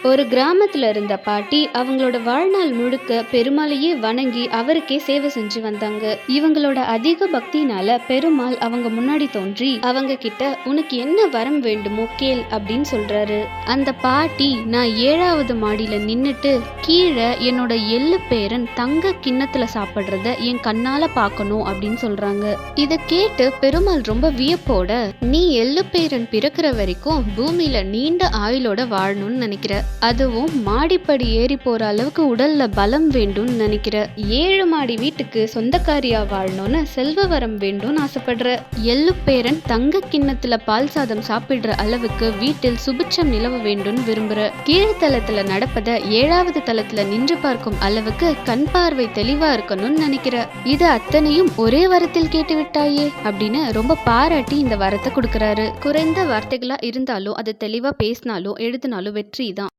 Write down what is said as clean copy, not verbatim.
ஒரு கிராமத்துல இருந்த பாட்டி அவங்களோட வாழ்நாள் முழுக்க பெருமாளையே வணங்கி அவருக்கே சேவை செஞ்சு வந்தாங்க. இவங்களோட அதிக பக்தினால பெருமாள் அவங்க முன்னாடி தோன்றி அவங்க கிட்ட உனக்கு என்ன வரம் வேண்டுமோ கேள் அப்படின்னு சொல்றாரு. அந்த பாட்டி நான் 7வது மாடியில நின்னுட்டு கீழே என்னோட எள்ளு பேரன் தங்க கிண்ணத்துல சாப்பிடுறத என் கண்ணால பார்க்கணும் அப்படின்னு சொல்றாங்க. இத கேட்டு பெருமாள் ரொம்ப வியப்போட நீ எள்ளு பேரன் பிறக்கிற வரைக்கும் பூமியில நீண்ட ஆயுளோட வாழணும்னு நினைக்கிற, அதுவும் மாடிப்படி ஏறி போற அளவுக்கு உடல்ல பலம் வேண்டும்னு நினைக்கிற, 7 மாடி வீட்டுக்கு சொந்தக்காரியா வாழணும்னு செல்வ வரம் வேண்டும்னு ஆசைப்படுற, எள்ளு பேரன் தங்க கிண்ணத்துல பால் சாதம் சாப்பிடுற அளவுக்கு வீட்டில் சுபிட்சம் நிலவ வேண்டும்னு விரும்புற, கீழ்த்தளத்துல நடப்பத 7வது தளத்துல நின்று பார்க்கும் அளவுக்கு கண் பார்வை தெளிவா இருக்கணும்னு நினைக்கிற, இது அத்தனையும் ஒரே வரத்தில் கேட்டு விட்டாயே அப்படின்னு ரொம்ப பாராட்டி இந்த வரத்தை கொடுக்கறாரு. குறைந்த வார்த்தைகளா இருந்தாலும் அது தெளிவா பேசினாலும் எழுதினாலும் வெற்றி தான்.